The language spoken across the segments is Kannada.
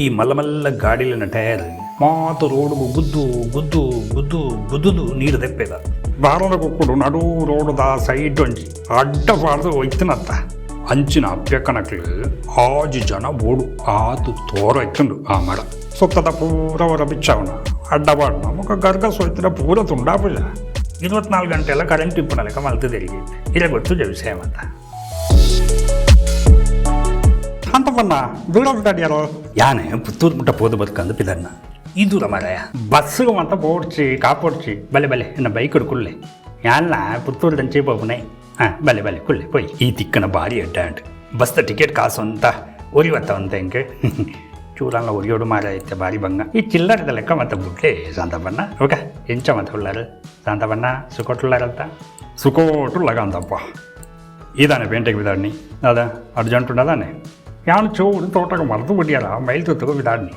ಈ ಮಲ್ಲಮಲ್ಲ ಗಾಡಿಲಿನ ಟಯರ್ ಮಾತು ರೋಡ್ಗು ಗುದ್ದು ಗುದ್ದು ಗುದ್ದು ಗುದ್ದುದು ನೀರು ತೆಪ್ಪೇದ ಬಾರದ ಕೊಕ್ಕುಡು ನಡು ರೋಡ್ದ ಸೈಡ್ ಒಂಜಿ ಅಡ್ಡ ಬಾರ್ದು ಒಯ್ತನತ್ತ ಅಂಚಿನ ಅಪ್ಯಕ್ಕನಕ್ಲು 6 ಜನ ಬೋಡು ಆತು ತೋರ ಇತ್ತುಂಡು ಆ ಮರ ಸುತ್ತದ ಪೂರ ಹೊರ ಬಿಚ್ಚವನ ಅಡ್ಡ ಬಾಡ್ನ ಮುಖ ಗರ್ಗ ಸೋಯ್ತಿನ ಪೂರ ತುಂಡಾಪುಜ 24 ಗಂಟೆ ಎಲ್ಲ ಕರೆಂಟ್ ಇಪ್ಪನ ಲೆಕ್ಕ ಮಲ್ತದೆರಿಗೆ ಇಲ್ಲ ಗೊತ್ತು ಜವಿಸೇ ಮತ್ತ ಅಂತ ಬನ್ನ ದೂರ ಯಾನೆ ಪುತ್ತೂರು ಮುಟ್ಟ ಪೋದು ಬದುಕಂದು ಪಿದರ್ನ ಈ ದೂರ ಮರಯ ಬಸ್ಸಿಗೆ ಅಂತ ಬೋಡ್ಚಿ ಕಾಪೋಡ್ಚಿ ಬಲೆ ಬಲೆ ಎನ್ನ ಬೈಕ್ ಕುಳ್ಳೆ ಯಾನ ಪುತ್ತೂರು ದಂಚೆ ಬೋಗುನೆ ಬಲೆ ಬಲೆ ಕುಳ್ಳೆ ಪೋಯ್ ಈ ತಿಕ್ಕನ ಭಾರಿ ಅಡ್ಡಾಂಡ್ ಬಸ್ದ ಟಿಕೆಟ್ ಕಾಸು ಅಂತ ಒರಿವತ್ತ ಅಂತ ಹೆಂಗೆ ಚೂರಲ್ಲ ಒರಿಯೋಡು ಮಾರ ಐತೆ ಭಾರಿ ಬಂಗ ಈ ಚಿಲ್ಲರದ ಲೆಕ್ಕ ಮತ್ತೆ ಬಿಡ್ಲೆ ಶಾಂತಪ್ಪಣ್ಣ ಓಕೆ ಎಂಚ ಮತ್ತೆ ಉಳ್ಳಾರು ಶಾಂತಪ್ಪಣ್ಣ ಸುಕೋಟುಳ್ಳಾರಂತ ಸುಕೋಟುಳ್ಳಗ ಅಂತಪ್ಪ ಇದಾನೆ ಪೇಂಟೆಗೆ ಬಿದಾಡ್ನಿ ಅದ ಅರ್ಜೆಂಟ್ ಉಂಡದಾನೆ ಯಾನು ಚೂರು ತೋಟಕ್ಕೆ ಮರೆದು ಬಿಡಿಯಲ್ಲ ಮೈಲ್ ತುತ್ತಗೂ ಬಿದಾಡ್ನಿ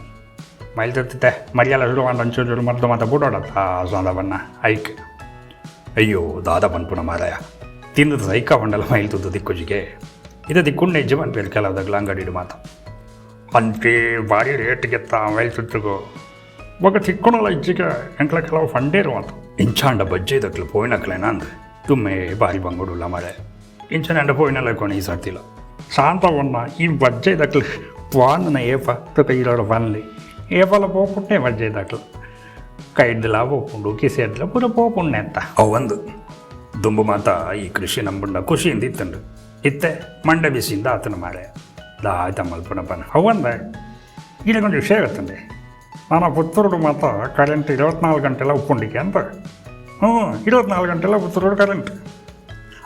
ಮೈಲ್ ತುತ್ತೆ ಮರಿಯಲ್ಲ ಶುರು ಮಾಡಿ ಅಂಚೂರು ಮರೆದು ಮತ್ತೆ ಬಿಡೋಡತ್ತ ಶಾಂತಪ್ಪಣ್ಣ ಐಕ್ ಅಯ್ಯೋ ದಾದ ಪನ್ಪುನ ಮಾರಾಯ ತಿನ್ನದ ಸೈಕ ಬಂಡಲ್ಲ ಮೈಲ್ ತುತ್ತು ದಿಕ್ಕುಜಿಗೆ ಇದು ದಿಕ್ಕುಂಡು ಹೆಜ್ಜೆ ಬಂದ್ಪೇರು ಕೆಲವದಾಗಲ ಅಂಗಡಿ ಮಾತ ಅಂತೆ ಭಾರಿ ರೇಟ್ಗೆತ್ತ ಮೈಲ್ ತುತ್ತಿಗೂ ಒಗ ತಿಕ್ಕೊಳಲ್ಲ ಇಜ್ಜಿಗೆ ಎಂಕ್ಲ ಕೆಲವು ಫಂಡೇರು ಮಾತು ಇಂಚಾಂಡ ಬಜ್ಜೆ ದಕ್ಲು ಪೋಯಿನಕ್ಲೇನ ಅಂದ್ರೆ ತುಮ್ಮೆ ಭಾರಿ ಬಂಗುಡುಲ್ಲ ಮಳೆ ಇಂಚನೆ ಅಂಡ ಪೋಯಿನಲ್ಲ ಕೊನೆ ಈ ಸರ್ತಿಲ್ಲ ಶಾಂತವನ್ನ ಈ ಬಜ್ಜೆ ದಕ್ಲು ವಾಂದನ ಏಪ ತುಕ ಇರೋಡು ಬನ್ಲಿ ಏಪಲ್ಲ ಪೋಪುಟ್ಟೆ ಬಜ್ಜೆ ದಕ್ಲು ಕೈಡ್ದಿಲ್ಲ ಪೋಪುಂಡು ಕಿಸೆಡ್ಲ ಪೂರ ಪೋಪುಣ್ಣೆ ಅಂತ ಅವಂದು ದುಂಬು ಮಾತ ಈ ಕೃಷಿ ನಂಬುಂಡ ಖುಷಿಯಿಂದ ಇತ್ತಂಡು ಇತ್ತೆ ಮಂಡ ಬಿಸಿಯಿಂದ ಆತನ ಮಾರೆ ಆಯ್ತ ಮಲ್ಪನಪ್ಪನ ಅವಂದ ಇಲ್ಲಗೊಂದು ವಿಷಯ ಗೊತ್ತಂಡೆ ನಾನು ಪುತ್ತೂರು ಮಾತ ಕರೆಂಟ್ 24 ಗಂಟೆಲ್ಲ ಉಪ್ಕೊಂಡಿಕೆ ಅಂತ 24 ಗಂಟೆಲ್ಲ ಪುತ್ತೂರು ಕರೆಂಟ್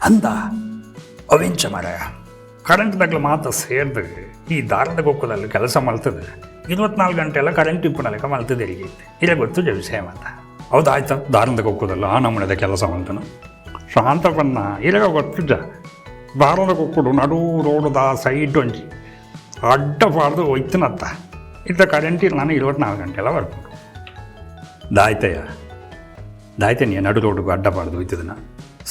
ಅಂದ ಅವೆಂಚ ಮಾರಾಯ ಕರೆಂಟ್ದಾಗಲು ಮಾತ್ರ ಸೇರಿದ್ರೆ ಈ ದಾರದ ಗೊಕ್ಕದಲ್ಲಿ ಕೆಲಸ ಮಲ್ತದೆ 24 ಗಂಟೆ ಎಲ್ಲ ಕರೆಂಟ್ ಇಪ್ಪನ ಲೆಕ್ಕ ಮಲ್ತದೆ ಇಲ್ಲ ಗೊತ್ತು ವಿಷಯ ಮಾತ ಹೌದಾಯ್ತಾ ದಾರದ ಗೊಕ್ಕದಲ್ಲ ಆ ನಮ್ಮನೆದ ಕೆಲಸ ಮಲ್ತನು ಶಾಂತಪ್ಪನ್ನ ಇಲಾಗ ಗೊತ್ತಿದ್ದ ದಾರದ ಗೊಕ್ಕುಡು ನಡು ರೋಡ್ದ ಸೈಡ್ ಒಂಜಿ ಅಡ್ಡ ಬಾರ್ದು ಒಯ್ತನತ್ತ ಇದ್ದ ಕರೆಂಟ್ ಇಲ್ಲ ನಾನು 24 ಗಂಟೆ ಎಲ್ಲ ಬರ್ಕೊಂಡು ದಾಯ್ತಯ್ಯ ನೀ ನಡು ರೋಡ್ಗೂ ಅಡ್ಡ ಬಾರ್ದು ಒಯ್ತದನ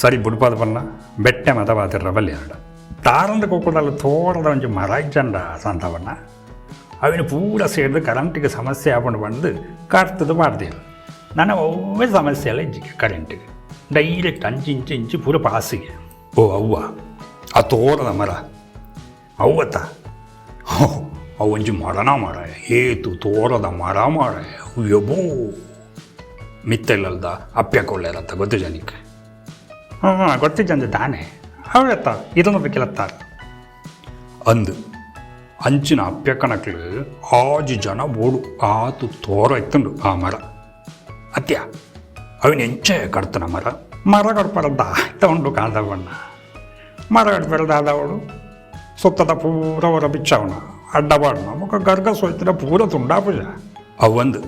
ಸರಿ ಬುಡ್ಪಾದ ಬಲ್ಲ ಬೆಟ್ಟೆ ಮತ ಬಾತಿರ ಬಲ್ಲಿ ಎರಡು ದಾರಂದ ಕೊಕ್ಕದಲ್ಲಿ ತೋರದ ಒಂಜಿ ಮರ ಇಜ್ಜಂಡ ಶಾಂತವಣ್ಣ ಅವಿನ ಪೂರ ಸೇರಿದು ಕರೆಂಟಿಗೆ ಸಮಸ್ಯೆ ಆಕೊಂಡು ಬಂದು ಕರ್ತದು ಮಾಡ್ದೇವು ನನ್ನ ಒಮ್ಮೆ ಸಮಸ್ಯೆ ಎಲ್ಲ ಇಜ್ಜಿಗೆ ಕರೆಂಟಿಗೆ ಡೈರೆಕ್ಟ್ ಇಂಚು ಪೂರ ಪಾಸಿಗೆ ಓ ಅವ್ವ ಆ ತೋರದ ಮರ ಅವ್ವತ್ತ ಅವು ಒಂಜಿ ಮರನ ಮರ ಏತು ತೋರದ ಮರ ಮರ ಯಬೋ ಮಿತ್ತೆಲ್ಲದ ಅಪ್ಯಕೊಳ್ಳೇರತ್ತ ಗೊತ್ತು ಜನಕ್ಕೆ ಗೊತ್ತಿದ್ದಂದು ತಾನೇ ಅವಳೆತ್ತ ಇದನ್ನು ಬೇಕಿಲ್ಲತ್ತಾರ ಅಂದು ಅಂಚಿನ ಅಪ್ಯಕ್ಕನಕ್ಲು 6 ಜನ ಬೋಡು ಆತು ತೋರ ಇತ್ತುಂಡು ಆ ಮರ ಅತ್ಯ ಅವಿನ ಎಂಚೆ ಕಡ್ತನ ಮರ ಕಡ್ಪರದ್ದ ತಗೊಂಡು ಕಾದವಣ್ಣ ಮರ ಕಡ್ಪರದಾದವಳು ಸುತ್ತದ ಪೂರ ಹೊರ ಬಿಚ್ಚವನ ಅಡ್ಡ ಬಾಡ್ನ ಮುಖ ಗರ್ಗ ಸೋಯ್ತಿನ ಪೂರ ತುಂಡಾಪುಜ ಅವಂದು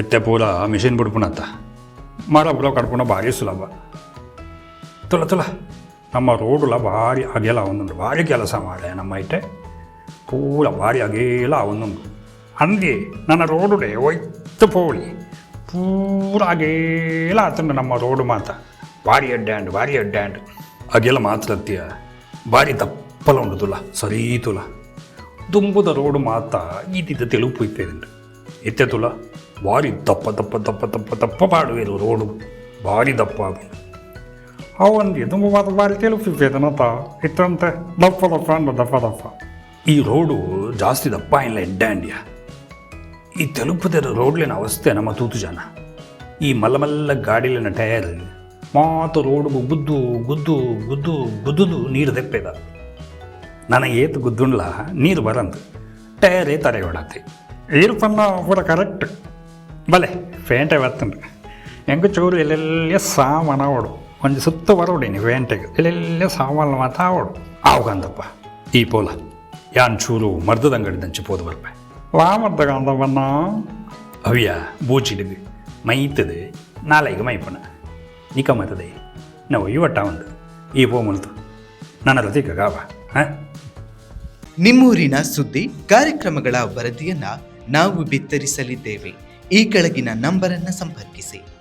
ಎತ್ತೆ ಪೂರ ಮಿಷಿನ್ ಬಿಡ್ಪುಣತ್ತ ಮರ ಪೂರ ಕಡ್ಪುಣ ಭಾರಿ ಸುಲಭ ತುಲ ನಮ್ಮ ರೋಡುಲ ಭಾರಿ ಅಗೆಲ್ಲ ಅವನೊಂದು ಭಾರಿ ಕೆಲಸ ಮಾಡೆ ನಮ್ಮ ಐಟೆ ಪೂರ ಭಾರಿ ಅಗೇಲ ಅವನೊಂದು ಅಂದಿ ನನ್ನ ರೋಡುಡೆ ಒಯ್ತು ಪೋಳಿ ಪೂರ ಅಗೇಲ ಆತಂಡು ನಮ್ಮ ರೋಡು ಮಾತ ಭಾರಿ ಅಡ್ಡ್ಯಾಂಡ್ ಅಗೆಲ್ಲ ಮಾತ್ರ ಅತ್ತೀಯ ಭಾರಿ ದಪ್ಪಲ ಉಂಡು ತುಲ ಸರಿ ತುಲ ದುಂಬುದ ರೋಡು ಮಾತ ಈತಿದ್ದ ತೆಲುಪು ಇತ್ತೇದುಂಟು ಇತ್ತೆ ತುಲ ಭಾರಿ ದಪ್ಪ ಪಾಡುವೆರು ರೋಡು ಭಾರಿ ದಪ್ಪ ಅವಂದಿ ತುಂಬ ಮಾತು ಭಾರಿ ತೆಲುಪಿದ್ದೇನತ ಇತ್ತಂತೆ ದಪ್ಪ ಈ ರೋಡು ಜಾಸ್ತಿ ದಪ್ಪ ಇಲ್ಲ ಎಡ್ಡ್ಯಾಂಡ್ಯ ಈ ತೆಲುಪದ ರೋಡ್ಲಿನ ಅವಸ್ಥೆ ನಮ್ಮ ತೂತು ಜನ ಈ ಮಲ್ಲಮಲ್ಲ ಗಾಡಿಲಿನ ಟಯರ್ ಮಾತು ರೋಡ್ಗು ಗುದ್ದು ಗುದ್ದು ಗುದ್ದು ಗುದ್ದುದು ನೀರು ತೆಪ್ಪೇದ ನನಗೆ ಏತು ಗುದ್ದುಂಡ್ಲ ನೀರು ಬರಂದು ಟಯರೇ ತಡೆ ಹೊಡತ್ತೆ ನೀರು ಪನ್ನ ಪೂರ ಕರೆಕ್ಟ್ ಬಲೆ ಪೇಂಟೆ ಬರ್ತಂಡ್ರಿ ಹೆಂಗೆ ಚೂರು ಎಲ್ಲೆಲ್ಲ ಸಾಮಾನ ಓಡು ಒಂದು ಸುತ್ತ ಬರೋಡೀನಿ ಪೇಂಟೆಗೆ ಎಲ್ಲೆಲ್ಲ ಸಾಮಾನು ಮಾತ್ರ ಓಡು ಆವಗಂದಪ್ಪ ಈ ಪೋಲ ಯಾನ್ ಚೂರು ಮರ್ದದ ಅಂಗಡಿ ದಂಚಿ ಪೋದು ಬರ್ಪೆ ಮರ್ದಾಗ ಅಂದವನ್ನ ಅವಿಯ ಬೂಚಿಡಿದು ಮೈತದೆ ನಾಳೆಗೆ ಮೈಪಣ ನಿಕ ಮತದೆ ನಾವು ಇವಟ್ಟ ಒಂದು ಈ ಪೋ ಮುಲ್ತು ನನ್ನ ರತಿಕ ಗಾವ ನಿಮ್ಮೂರಿನ ಸುದ್ದಿ ಕಾರ್ಯಕ್ರಮಗಳ ವರದಿಯನ್ನ ನಾವು ಬಿತ್ತರಿಸಲಿದ್ದೇವೆ. ಈ ಕೆಳಗಿನ ನಂಬರನ್ನು ಸಂಪರ್ಕಿಸಿ.